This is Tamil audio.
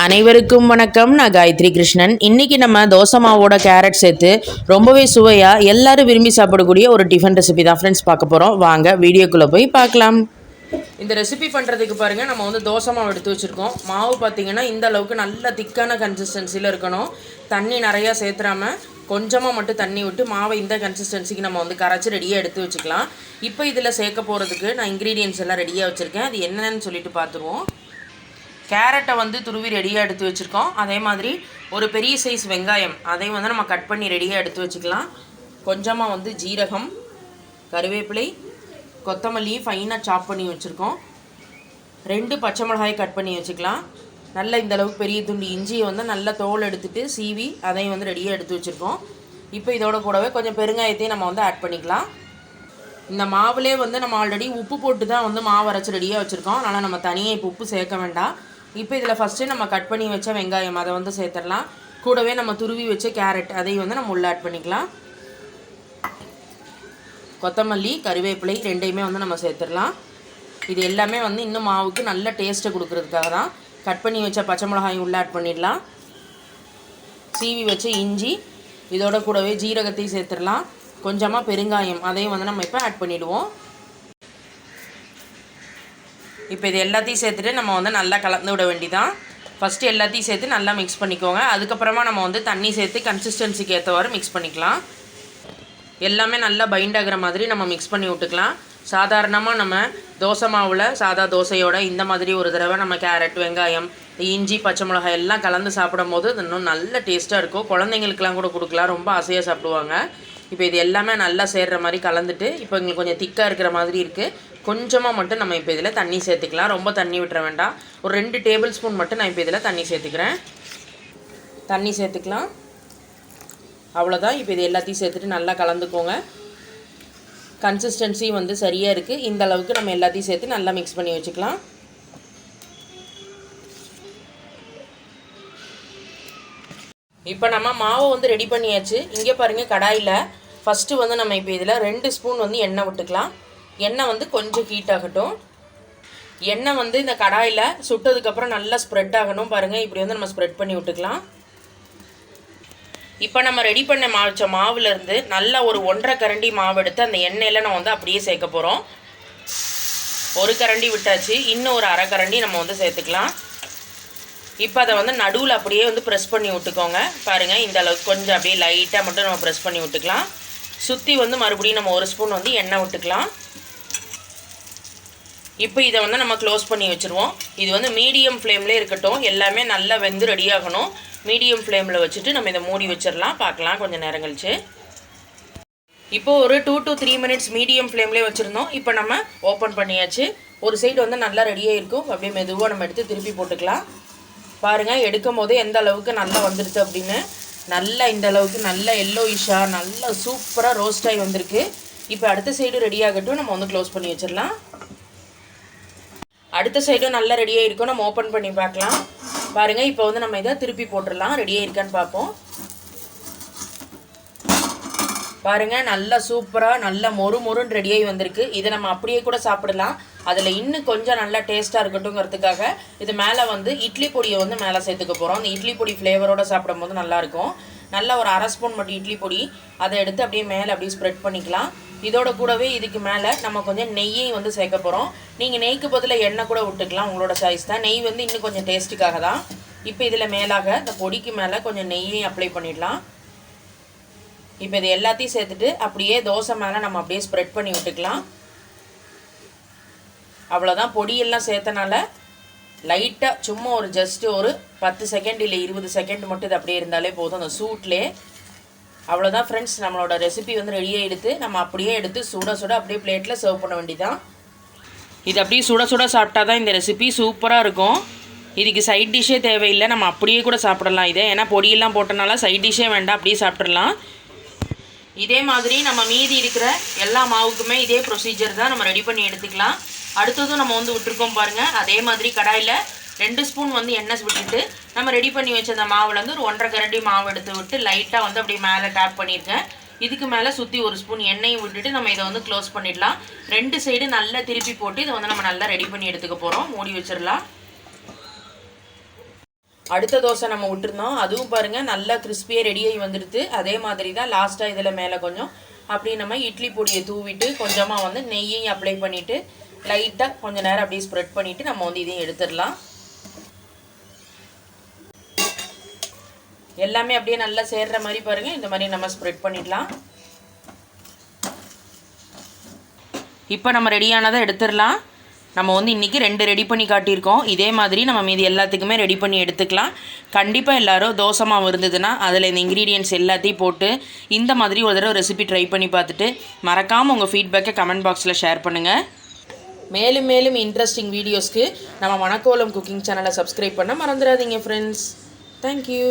அனைவருக்கும் வணக்கம். நான் காயத்ரி கிருஷ்ணன். இன்றைக்கி நம்ம தோசை மாவோட கேரட் சேர்த்து ரொம்பவே சுவையாக எல்லாரும் விரும்பி சாப்பிடக்கூடிய ஒரு டிஃபன் ரெசிபி தான் ஃப்ரெண்ட்ஸ் பார்க்க போகிறோம். வாங்க வீடியோக்குள்ளே போய் பார்க்கலாம். இந்த ரெசிபி பண்ணுறதுக்கு பாருங்கள், நம்ம வந்து தோசை மாவு எடுத்து வச்சுருக்கோம். மாவு பார்த்திங்கன்னா இந்த அளவுக்கு நல்ல திக்கான கன்சிஸ்டன்சியில் இருக்கணும். தண்ணி நிறையா சேர்த்துறாமல் கொஞ்சமாக மட்டும் தண்ணி விட்டு மாவை இந்த கன்சிஸ்டன்சிக்கு நம்ம வந்து கரைச்சி ரெடியாக எடுத்து வச்சுக்கலாம். இப்போ இதில் சேர்க்க போகிறதுக்கு நான் இன்க்ரீடியன்ட்ஸ் எல்லாம் ரெடியாக வச்சுருக்கேன். அது என்னென்னு சொல்லிட்டு பார்த்துருவோம். கேரட்டை வந்து துருவி ரெடியாக எடுத்து வச்சுருக்கோம். அதே மாதிரி ஒரு பெரிய சைஸ் வெங்காயம் அதை வந்து நம்ம கட் பண்ணி ரெடியாக எடுத்து வச்சுக்கலாம். கொஞ்சமாக வந்து ஜீரகம், கருவேப்பிலை, கொத்தமல்லி ஃபைனாக சாப் பண்ணி வச்சுருக்கோம். 2 பச்சை மிளகாய் கட் பண்ணி வச்சுக்கலாம். நல்ல இந்தளவுக்கு பெரிய துண்டு இஞ்சியை வந்து நல்லா தோல் எடுத்துகிட்டு சீவி அதையும் வந்து ரெடியாக எடுத்து வச்சுருக்கோம். இப்போ இதோட கூடவே கொஞ்சம் பெருங்காயத்தையும் நம்ம வந்து ஆட் பண்ணிக்கலாம். இந்த மாவுலே வந்து நம்ம ஆல்ரெடி உப்பு போட்டு தான் வந்து மாவு அரைச்சி ரெடியாக வச்சுருக்கோம். அதனால் நம்ம தனியாக இப்போ உப்பு சேர்க்க வேண்டாம். இப்போ இதில் ஃபஸ்ட்டு நம்ம கட் பண்ணி வச்ச வெங்காயம் அதை வந்து சேர்த்துடலாம். கூடவே நம்ம துருவி வச்ச கேரட் அதையும் வந்து நம்ம உள்ளே ஆட் பண்ணிக்கலாம். கொத்தமல்லி, கருவேப்பிலை ரெண்டையுமே வந்து நம்ம சேர்த்துடலாம். இது எல்லாமே வந்து இன்னும் மாவுக்கு நல்ல டேஸ்ட்டை கொடுக்கறதுக்காக தான். கட் பண்ணி வச்ச பச்சை மிளகாயும் உள்ளே ஆட் பண்ணிடலாம். சீவி வச்ச இஞ்சி, இதோட கூடவே ஜீரகத்தையும் சேர்த்துடலாம். கொஞ்சமாக பெருங்காயம் அதையும் வந்து நம்ம இப்போ ஆட் பண்ணிவிடுவோம். இப்போ இது எல்லாத்தையும் சேர்த்துட்டு நம்ம வந்து நல்லா கலந்து விட வேண்டியதான். ஃபஸ்ட்டு எல்லாத்தையும் சேர்த்து நல்லா மிக்ஸ் பண்ணிக்கோங்க. அதுக்கப்புறமா நம்ம வந்து தண்ணி சேர்த்து கன்சிஸ்டன்சிக்கு ஏற்றவாறு மிக்ஸ் பண்ணிக்கலாம். எல்லாமே நல்லா பைண்ட் ஆகிற மாதிரி நம்ம மிக்ஸ் பண்ணி விட்டுக்கலாம். சாதாரணமாக நம்ம தோசை மாவில் சாதா தோசையோட இந்த மாதிரி ஒரு தடவை நம்ம கேரட், வெங்காயம், இஞ்சி, பச்சை மிளகாய் எல்லாம் கலந்து சாப்பிடும் போது அது இன்னும் நல்ல டேஸ்ட்டாக இருக்கும். குழந்தைங்களுக்கெலாம் கூட கொடுக்கலாம், ரொம்ப ஆசையாக சாப்பிடுவாங்க. இப்போ இது எல்லாமே நல்லா சேர்கிற மாதிரி கலந்துட்டு இப்போ எங்களுக்கு கொஞ்சம் திக்காக இருக்கிற மாதிரி இருக்குது. கொஞ்சமாக மட்டும் நம்ம இப்போ இதில் தண்ணி சேர்த்துக்கலாம். ரொம்ப தண்ணி விட்டுற வேண்டாம். ஒரு 2 டேபிள் ஸ்பூன் மட்டும் நான் இப்போ இதில் தண்ணி சேர்த்துக்கிறேன். தண்ணி சேர்த்துக்கலாம். அவ்வளோதான். இப்போ இது எல்லாத்தையும் சேர்த்துட்டு நல்லா கலந்துக்கோங்க. கன்சிஸ்டன்சி வந்து சரியாக இருக்குது. இந்த அளவுக்கு நம்ம எல்லாத்தையும் சேர்த்து நல்லா மிக்ஸ் பண்ணி வச்சுக்கலாம். இப்போ நம்ம மாவை வந்து ரெடி பண்ணியாச்சு. இங்கே பாருங்கள், கடாயில் ஃபஸ்ட்டு வந்து நம்ம இப்போ இதில் 2 ஸ்பூன் வந்து எண்ணெய் விட்டுக்கலாம். எண்ணெய் வந்து கொஞ்சம் ஹீட் ஆகட்டும். எண்ணெய் வந்து இந்த கடாயில் சுட்டதுக்கப்புறம் நல்லா ஸ்ப்ரெட் ஆகணும். பாருங்கள், இப்படி வந்து நம்ம ஸ்ப்ரெட் பண்ணி விட்டுக்கலாம். இப்போ நம்ம ரெடி பண்ண வச்ச மாவுலேருந்து நல்லா ஒரு 1.5 கரண்டி மாவு எடுத்து அந்த எண்ணெயில் நம்ம வந்து அப்படியே சேர்க்க போகிறோம். 1 கரண்டி விட்டாச்சு. இன்னும் ஒரு 1/2 கரண்டி நம்ம வந்து சேர்த்துக்கலாம். இப்போ அதை வந்து நடுவில் அப்படியே வந்து ப்ரெஸ் பண்ணி விட்டுக்கோங்க. பாருங்கள், இந்த அளவுக்கு கொஞ்சம் அப்படியே லைட்டாக மட்டும் நம்ம ப்ரெஸ் பண்ணி விட்டுக்கலாம். சுற்றி வந்து மறுபடியும் நம்ம 1 ஸ்பூன் வந்து எண்ணெய் விட்டுக்கலாம். இப்போ இதை வந்து நம்ம க்ளோஸ் பண்ணி வச்சுருவோம். இது வந்து மீடியம் ஃப்ளேம்லேயே இருக்கட்டும். எல்லாமே நல்லா வெந்து ரெடியாகணும். மீடியம் ஃப்ளேமில் வச்சுட்டு நம்ம இதை மூடி வச்சிடலாம். பார்க்கலாம் கொஞ்சம் நேரம் கழிச்சு. இப்போது ஒரு 2 to 3 மினிட்ஸ் மீடியம் ஃப்ளேம்லேயே வச்சுருந்தோம். இப்போ நம்ம ஓப்பன் பண்ணியாச்சு. ஒரு சைடு வந்து நல்லா ரெடியாக இருக்கும். அப்படியே மெதுவாக நம்ம எடுத்து திருப்பி போட்டுக்கலாம். பாருங்கள், எடுக்கும் போதே எந்த அளவுக்கு நல்லா வந்துடுது அப்படின்னு. நல்லா இந்த அளவுக்கு நல்லா எல்லோயிஷாக நல்லா சூப்பராக ரோஸ்ட் ஆகி வந்திருக்கு. இப்போ அடுத்த சைடு ரெடி ஆகட்டும். நம்ம வந்து க்ளோஸ் பண்ணி வச்சிடலாம். அடுத்த சைடும் நல்லா ரெடியாக இருக்கும். நம்ம ஓப்பன் பண்ணி பார்க்கலாம். பாருங்கள், இப்போ வந்து நம்ம இதை திருப்பி போட்டுடலாம். ரெடியாக இருக்கான்னு பார்ப்போம். பாருங்கள், நல்லா சூப்பராக நல்லா மொறுன்னு ரெடியாகி வந்திருக்கு. இதை நம்ம அப்படியே கூட சாப்பிடலாம். அதில் இன்னும் கொஞ்சம் நல்லா டேஸ்ட்டாக இருக்கட்டும்ங்கிறதுக்காக இது மேலே வந்து இட்லி பொடியை வந்து மேலே சேர்த்துக்க போகிறோம். அந்த இட்லி பொடி ஃப்ளேவரோடு சாப்பிடும் போது நல்லாயிருக்கும். நல்லா ஒரு 1/2 ஸ்பூன் மட்டும் இட்லி பொடி அதை எடுத்து அப்படியே மேலே அப்படியே ஸ்ப்ரெட் பண்ணிக்கலாம். இதோட கூடவே இதுக்கு மேலே நம்ம கொஞ்சம் நெய்யையும் வந்து சேர்க்க போகிறோம். நீங்கள் நெய்க்கு பதில் எண்ணெய் கூட விட்டுக்கலாம், உங்களோட சாய்ஸ் தான். நெய் வந்து இன்னும் கொஞ்சம் டேஸ்ட்டுக்காக தான். இப்போ இதில் மேலாக இந்த பொடிக்கு மேலே கொஞ்சம் நெய்யையும் அப்ளை பண்ணிடலாம். இப்போ இது எல்லாத்தையும் சேர்த்துட்டு அப்படியே தோசை மேலே நம்ம அப்படியே ஸ்ப்ரெட் பண்ணி விட்டுக்கலாம். அவ்வளோதான். பொடியெல்லாம் சேர்த்தனால லைட்டாக சும்மா ஒரு ஜஸ்ட்டு ஒரு 10 செகண்ட் இல்லை 20 செகண்ட் மட்டும் இது அப்படியே இருந்தாலே போதும் அந்த சூட்லேயே. அவ்வளோதான் ஃப்ரெண்ட்ஸ், நம்மளோட ரெசிபி வந்து ரெடியாக எடுத்து நம்ம அப்படியே எடுத்து சுட அப்படியே பிளேட்டில் சர்வ் பண்ண வேண்டியதான். இது அப்படியே சுட சாப்பிட்டா தான் இந்த ரெசிபி சூப்பராக இருக்கும். இதுக்கு சைட் டிஷ்ஷே தேவையில்லை, நம்ம அப்படியே கூட சாப்பிடலாம் இதை. ஏன்னா பொடியெல்லாம் போட்டனால சைட் டிஷ்ஷே வேண்டாம், அப்படியே சாப்பிட்றலாம். இதே மாதிரி நம்ம மீதி இருக்கிற எல்லா மாவுக்குமே இதே ப்ரொசீஜர் தான் நம்ம ரெடி பண்ணி எடுத்துக்கலாம். அடுத்ததும் நம்ம வந்து விட்டுருக்கோம் பாருங்கள். அதே மாதிரி கடாயில் 2 ஸ்பூன் வந்து எண்ணெய் விட்டுட்டு நம்ம ரெடி பண்ணி வச்ச அந்த மாவுலேருந்து ஒரு 1.5 கரண்டி மாவு எடுத்து விட்டு லைட்டாக வந்து அப்படியே மேலே டேப் பண்ணியிருக்கேன். இதுக்கு மேலே சுற்றி 1 ஸ்பூன் எண்ணெயும் விட்டுட்டு நம்ம இதை வந்து க்ளோஸ் பண்ணிடலாம். 2 சைடு நல்லா திருப்பி போட்டு இதை வந்து நம்ம நல்லா ரெடி பண்ணி எடுத்துக்க போகிறோம். மூடி வச்சிடலாம். அடுத்த தோசை நம்ம விட்டுருந்தோம், அதுவும் பாருங்கள் நல்லா கிறிஸ்பியாக ரெடியாகி வந்துடுது. அதே மாதிரி தான் லாஸ்ட்டாக இதில் மேலே கொஞ்சம் அப்படியே நம்ம இட்லி பொடியை தூவிட்டு கொஞ்சமாக வந்து நெய்யையும் அப்ளை பண்ணிவிட்டு லைட்டாக கொஞ்சம் நேரம் அப்படியே ஸ்ப்ரெட் பண்ணிவிட்டு நம்ம வந்து இதையும் எடுத்துடலாம். எல்லாமே அப்படியே நல்லா சேர்ற மாதிரி பாருங்கள், இந்த மாதிரி நம்ம ஸ்ப்ரெட் பண்ணிடலாம். இப்போ நம்ம ரெடியானதை எடுத்துடலாம். நம்ம வந்து இன்றைக்கி 2 ரெடி பண்ணி காட்டியிருக்கோம். இதே மாதிரி நம்ம மீதி எல்லாத்துக்குமே ரெடி பண்ணி எடுத்துக்கலாம். கண்டிப்பாக எல்லோரும் தோசை மாவு இருந்ததுன்னா அதில் இந்த இன்க்ரீடியன்ட்ஸ் எல்லாத்தையும் போட்டு இந்த மாதிரி ஒரு தடவை ரெசிபி ட்ரை பண்ணி பார்த்துட்டு மறக்காமல் உங்கள் ஃபீட்பேக்கை கமெண்ட் பாக்ஸில் ஷேர் பண்ணுங்கள். மேலும் மேலும் இன்ட்ரெஸ்டிங் வீடியோஸ்க்கு நம்ம மணக்கோலம் குக்கிங் சேனலை சப்ஸ்கிரைப் பண்ண மறந்துடாதீங்க ஃப்ரெண்ட்ஸ். தேங்க்யூ.